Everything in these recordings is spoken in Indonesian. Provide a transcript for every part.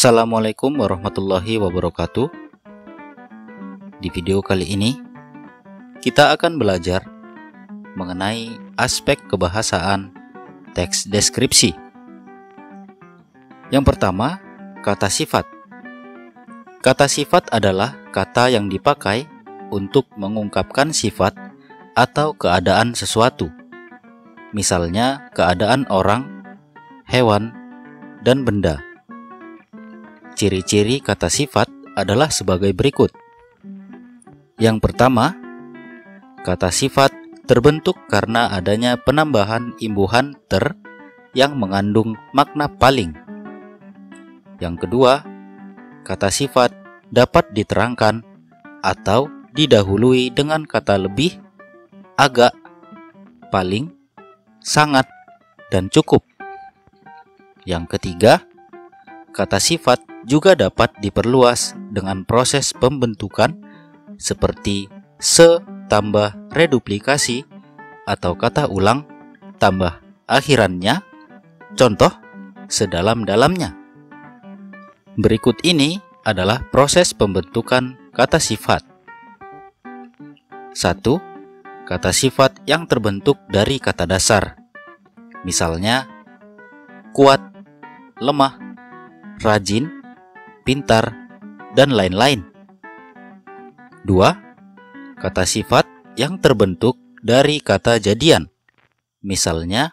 Assalamualaikum warahmatullahi wabarakatuh. Di video kali ini kita akan belajar mengenai aspek kebahasaan teks deskripsi. Yang pertama, kata sifat. Kata sifat adalah kata yang dipakai untuk mengungkapkan sifat atau keadaan sesuatu. Misalnya keadaan orang, hewan, dan benda. Ciri-ciri kata sifat adalah sebagai berikut. Yang pertama, kata sifat terbentuk karena adanya penambahan imbuhan ter yang mengandung makna paling. Yang kedua, kata sifat dapat diterangkan atau didahului dengan kata lebih, agak, paling, sangat, dan cukup. Yang ketiga, kata sifat juga dapat diperluas dengan proses pembentukan seperti se tambah reduplikasi atau kata ulang tambah akhirannya, contoh sedalam-dalamnya. Berikut ini adalah proses pembentukan kata sifat. 1. Kata sifat yang terbentuk dari kata dasar. Misalnya kuat, lemah, rajin, pintar, dan lain-lain. 2. Kata sifat yang terbentuk dari kata jadian. Misalnya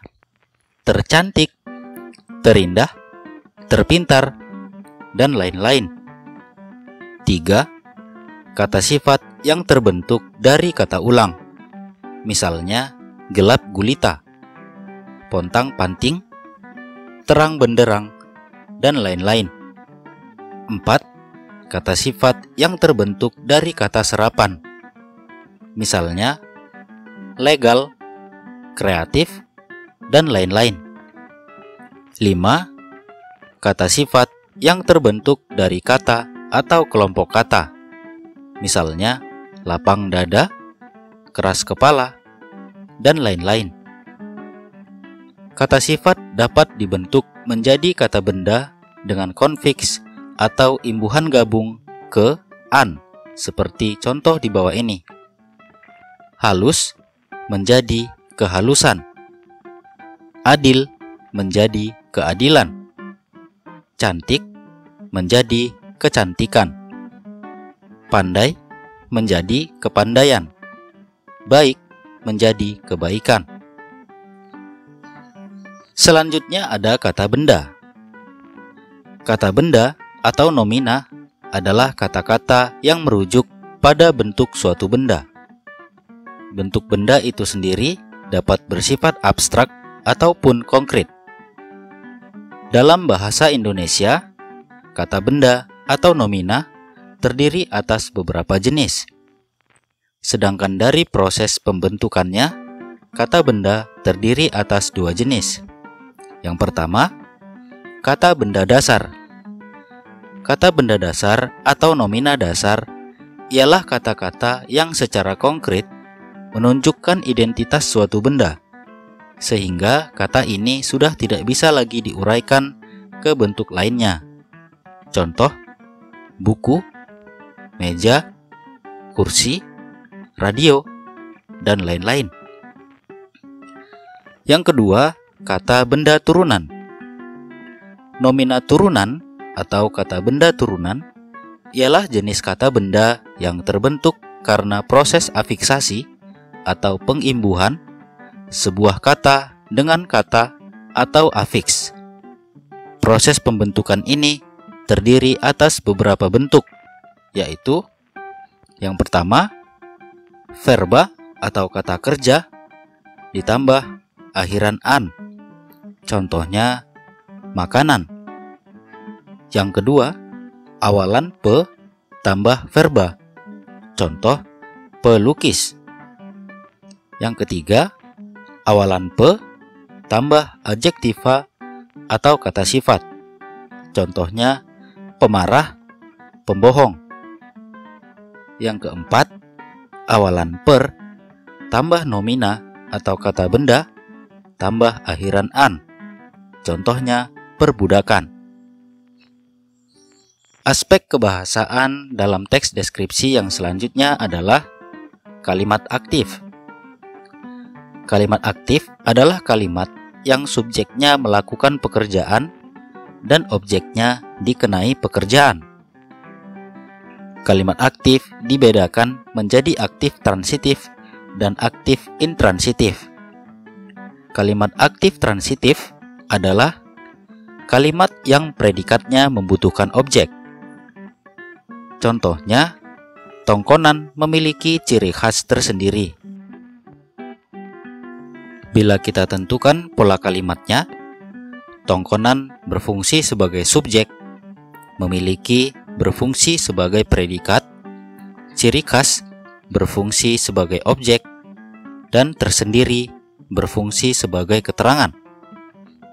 tercantik, terindah, terpintar, dan lain-lain. 3. Kata sifat yang terbentuk dari kata ulang. Misalnya gelap gulita, pontang-panting, terang benderang, dan lain-lain. 4. Kata sifat yang terbentuk dari kata serapan. Misalnya legal, kreatif, dan lain-lain. 5. Kata sifat yang terbentuk dari kata atau kelompok kata. Misalnya lapang dada, keras kepala, dan lain-lain. Kata sifat dapat dibentuk menjadi kata benda dengan konfiks atau imbuhan gabung ke an, seperti contoh di bawah ini. Halus menjadi kehalusan, adil menjadi keadilan, cantik menjadi kecantikan, pandai menjadi kepandaian, baik menjadi kebaikan. Selanjutnya ada kata benda. Kata benda atau nomina adalah kata-kata yang merujuk pada bentuk suatu benda. Bentuk benda itu sendiri dapat bersifat abstrak ataupun konkret. Dalam bahasa Indonesia, kata benda atau nomina terdiri atas beberapa jenis. Sedangkan dari proses pembentukannya, kata benda terdiri atas dua jenis. Yang pertama, kata benda dasar. Kata benda dasar atau nomina dasar ialah kata-kata yang secara konkret menunjukkan identitas suatu benda, sehingga kata ini sudah tidak bisa lagi diuraikan ke bentuk lainnya. Contoh, buku, meja, kursi, radio, dan lain-lain. Yang kedua, kata benda turunan. Nomina turunan atau kata benda turunan ialah jenis kata benda yang terbentuk karena proses afiksasi atau pengimbuhan sebuah kata dengan kata atau afiks. Proses pembentukan ini terdiri atas beberapa bentuk, yaitu yang pertama, verba atau kata kerja ditambah akhiran an. Contohnya makanan. Yang kedua, awalan pe tambah verba. Contoh pelukis. Yang ketiga, awalan pe tambah adjektiva atau kata sifat. Contohnya pemarah, pembohong. Yang keempat, awalan per tambah nomina atau kata benda tambah akhiran an. Contohnya perbudakan. Aspek kebahasaan dalam teks deskripsi yang selanjutnya adalah kalimat aktif. Kalimat aktif adalah kalimat yang subjeknya melakukan pekerjaan dan objeknya dikenai pekerjaan. Kalimat aktif dibedakan menjadi aktif transitif dan aktif intransitif. Kalimat aktif transitif adalah kalimat yang predikatnya membutuhkan objek. Contohnya, tongkonan memiliki ciri khas tersendiri. Bila kita tentukan pola kalimatnya, tongkonan berfungsi sebagai subjek, memiliki berfungsi sebagai predikat, ciri khas berfungsi sebagai objek, dan tersendiri berfungsi sebagai keterangan.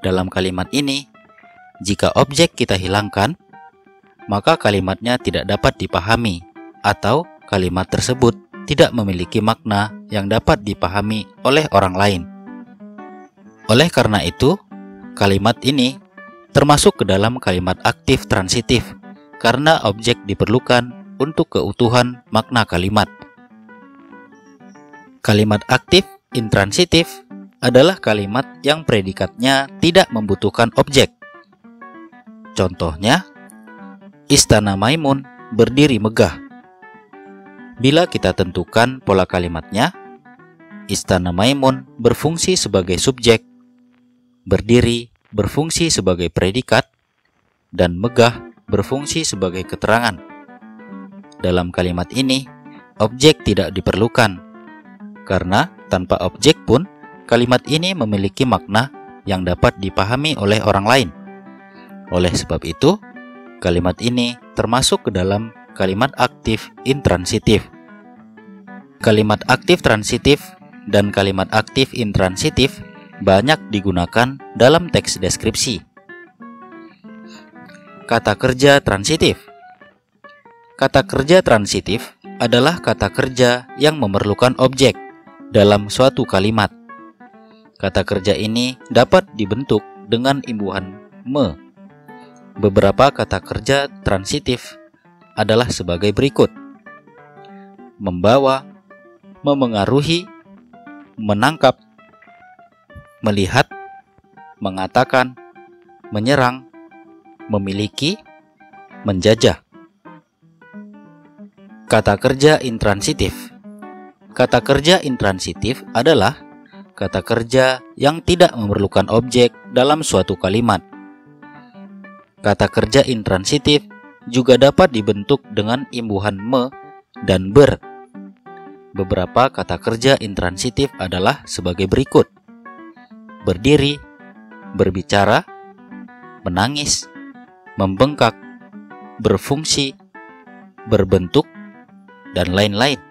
Dalam kalimat ini, jika objek kita hilangkan, maka kalimatnya tidak dapat dipahami atau kalimat tersebut tidak memiliki makna yang dapat dipahami oleh orang lain. Oleh karena itu, kalimat ini termasuk ke dalam kalimat aktif transitif karena objek diperlukan untuk keutuhan makna kalimat. Kalimat aktif intransitif adalah kalimat yang predikatnya tidak membutuhkan objek. Contohnya, Istana Maimun berdiri megah. Bila kita tentukan pola kalimatnya, Istana Maimun berfungsi sebagai subjek, berdiri berfungsi sebagai predikat, dan megah berfungsi sebagai keterangan. Dalam kalimat ini, objek tidak diperlukan, karena tanpa objek pun kalimat ini memiliki makna yang dapat dipahami oleh orang lain. Oleh sebab itu, kalimat ini termasuk ke dalam kalimat aktif intransitif. Kalimat aktif transitif dan kalimat aktif intransitif banyak digunakan dalam teks deskripsi. Kata kerja transitif. Kata kerja transitif adalah kata kerja yang memerlukan objek dalam suatu kalimat. Kata kerja ini dapat dibentuk dengan imbuhan me. Beberapa kata kerja transitif adalah sebagai berikut: membawa, memengaruhi, menangkap, melihat, mengatakan, menyerang, memiliki, menjajah. Kata kerja intransitif. Kata kerja intransitif adalah kata kerja yang tidak memerlukan objek dalam suatu kalimat. Kata kerja intransitif juga dapat dibentuk dengan imbuhan me dan ber. Beberapa kata kerja intransitif adalah sebagai berikut: berdiri, berbicara, menangis, membengkak, berfungsi, berbentuk, dan lain-lain.